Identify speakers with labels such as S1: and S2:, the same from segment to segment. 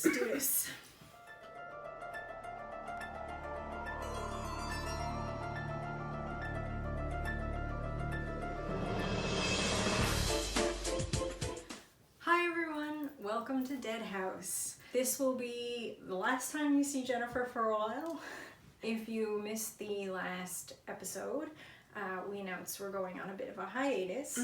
S1: Let's do this. Hi everyone, welcome to Deadhouse. This will be the last time you see Jennifer for a while. If you missed the last episode, we announced we're going on a bit of a hiatus.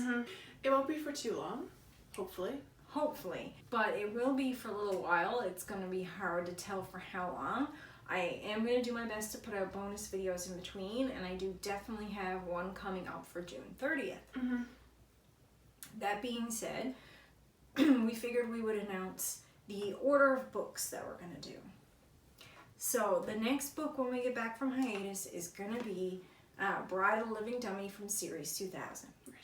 S2: It won't be for too long, hopefully.
S1: Hopefully, but it will be for a little while. It's going to be hard to tell for how long. I am going to do my best to put out bonus videos in between, and I do definitely have one coming up for June 30th. That being said, we figured we would announce the order of books that we're going to do. So the next book when we get back from hiatus is going to be Bride of the Living Dummy from Series 2000.
S2: Right.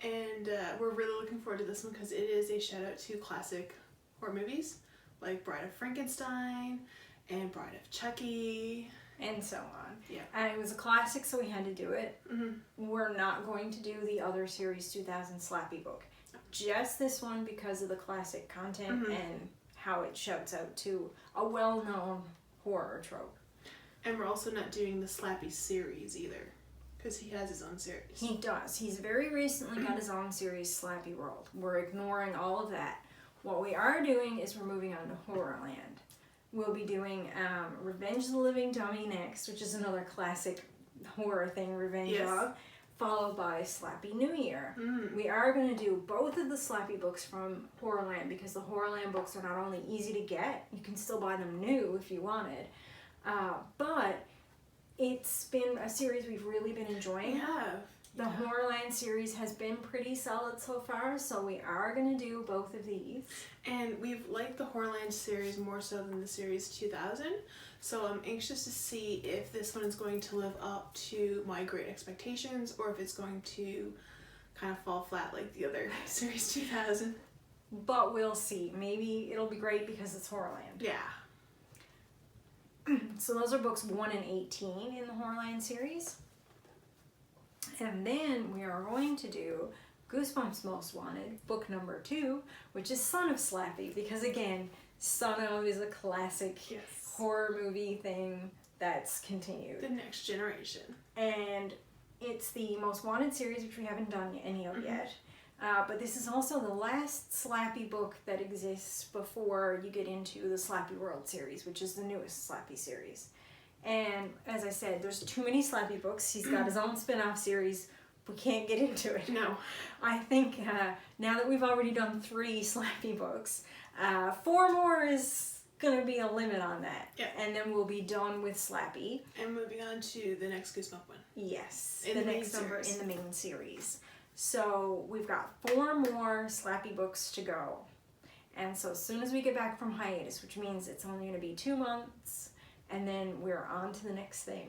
S2: And we're really looking forward to this one because it is a shout out to classic horror movies like Bride of Frankenstein and Bride of Chucky.
S1: And so on.
S2: Yeah.
S1: And it was a classic, so we had to do it. We're not going to do the other Series 2000 Slappy book. Just this one because of the classic content and how it shouts out to a well-known horror trope.
S2: And we're also not doing the Slappy series either. Because he has his own series.
S1: He does. He's very recently got his own series, Slappy World. We're ignoring all of that. What we are doing is we're moving on to Horrorland. We'll be doing Revenge of the Living Dummy next, which is another classic horror thing, Revenge of, followed by Slappy New Year. We are going to do both of the Slappy books from Horrorland because the Horrorland books are not only easy to get, you can still buy them new if you wanted, but it's been a series we've really been enjoying. The Horrorland series has been pretty solid so far, so we are going to do both of these.
S2: And we've liked the Horrorland series more so than the Series 2000, so I'm anxious to see if this one is going to live up to my great expectations or if it's going to kind of fall flat like the other Series 2000.
S1: But we'll see. Maybe it'll be great because it's Horrorland.
S2: Yeah.
S1: So those are books 1 and 18 in the Horrorland series. And then we are going to do Goosebumps Most Wanted, book number 2, which is Son of Slappy, because again, Son of is a classic horror movie thing that's continued.
S2: The next generation.
S1: And it's the Most Wanted series, which we haven't done any of yet. But this is also the last Slappy book that exists before you get into the Slappy World series, which is the newest Slappy series. And as I said, there's too many Slappy books. He's got his own spin-off series. We can't get into it.
S2: No.
S1: I think now that we've already done 3 Slappy books, 4 more is going to be a limit on that.
S2: Yeah.
S1: And then we'll be done with Slappy.
S2: And moving on to the next Goosebump one.
S1: Yes.
S2: In the
S1: next
S2: main
S1: number
S2: series.
S1: in the main series. So we've got 4 more Slappy books to go. And so as soon as we get back from hiatus, which means it's only going to be 2 months, and then we're on to the next thing.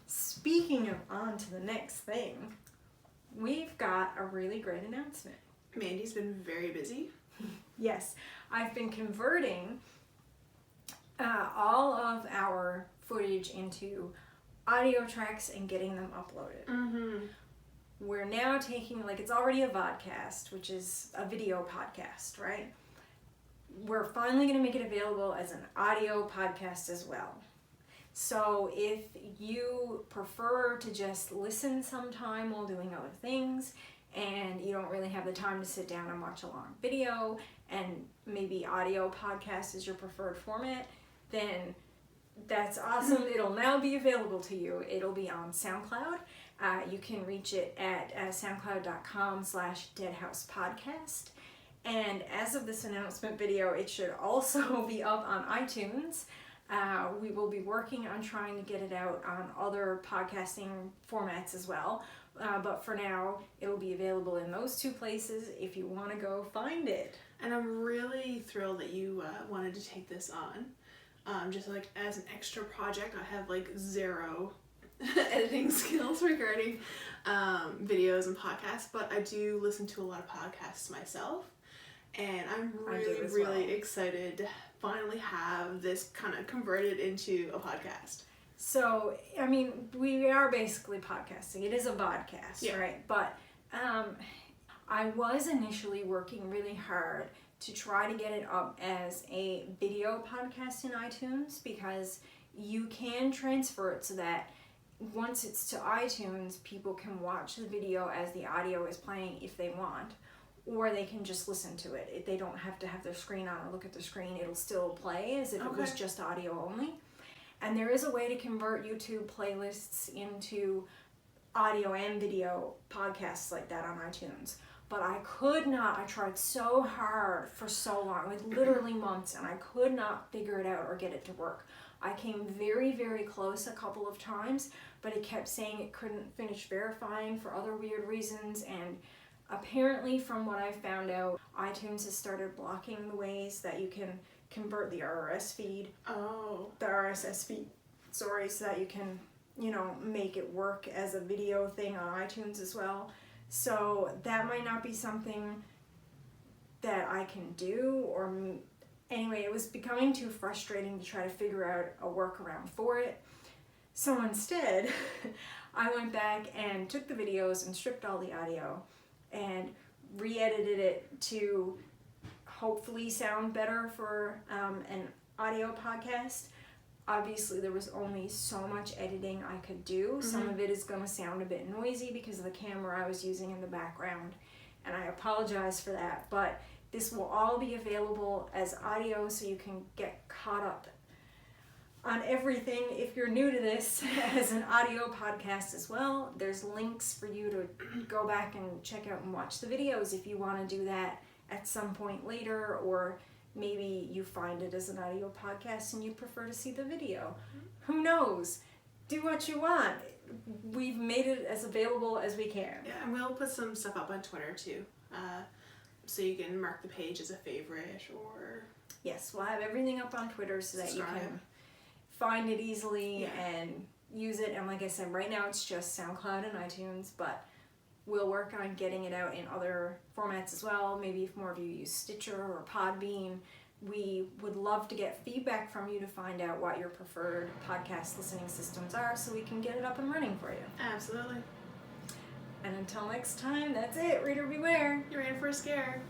S1: Speaking of on to the next thing, we've got a really great announcement.
S2: Mandy's been very busy.
S1: Yes, I've been converting all of our footage into audio tracks and getting them uploaded. We're now taking, it's already a Vodcast, which is a video podcast, right? We're finally going to make it available as an audio podcast as well. So if you prefer to just listen sometime while doing other things and you don't really have the time to sit down and watch a long video and maybe audio podcast is your preferred format, then that's awesome. It'll now be available to you. It'll be on SoundCloud. You can reach it at soundcloud.com/deadhousepodcast. And as of this announcement video, it should also be up on iTunes. We will be working on trying to get it out on other podcasting formats as well. But for now, it'll be available in those 2 places if you want to go find it.
S2: And I'm really thrilled that you wanted to take this on. Just as an extra project, I have 0 editing skills regarding videos and podcasts, but I do listen to a lot of podcasts myself. And I'm really excited to finally have this kind of converted into a podcast.
S1: So, I mean, we are basically podcasting. It is a vodcast, right? But I was initially working really hard to try to get it up as a video podcast in iTunes, because you can transfer it so that once it's to iTunes, people can watch the video as the audio is playing if they want, or they can just listen to it. If they don't have to have their screen on or look at the screen, it'll still play as if it was just audio only. And there is a way to convert YouTube playlists into audio and video podcasts like that on iTunes. But I could not. I tried so hard for so long, like literally months, and I could not figure it out or get it to work. I came very, very close a couple of times, but it kept saying it couldn't finish verifying for other weird reasons. And apparently, from what I found out, iTunes has started blocking the ways that you can convert the RSS feed. The RSS feed, sorry, so that you can, make it work as a video thing on iTunes as well. So that might not be something that I can do, or anyway, it was becoming too frustrating to try to figure out a workaround for it. So instead, I went back and took the videos and stripped all the audio and re-edited it to hopefully sound better for an audio podcast. Obviously, there was only so much editing I could do. Some of it is going to sound a bit noisy because of the camera I was using in the background, and I apologize for that, but this will all be available as audio, so you can get caught up on everything if you're new to this as an audio podcast as well. There's links for you to go back and check out and watch the videos if you want to do that at some point later, or maybe you find it as an audio podcast and you prefer to see the video. Who knows? Do what you want. We've made it as available as we can.
S2: Yeah, and we'll put some stuff up on Twitter too. So you can mark the page as a favorite, or...
S1: Yes, we'll have everything up on Twitter so that you can find it easily and use it. And like I said, right now it's just SoundCloud and iTunes, but we'll work on getting it out in other formats as well. Maybe if more of you use Stitcher or Podbean, we would love to get feedback from you to find out what your preferred podcast listening systems are, so we can get it up and running for you.
S2: Absolutely.
S1: And until next time, that's it. Reader beware.
S2: You're in for a scare.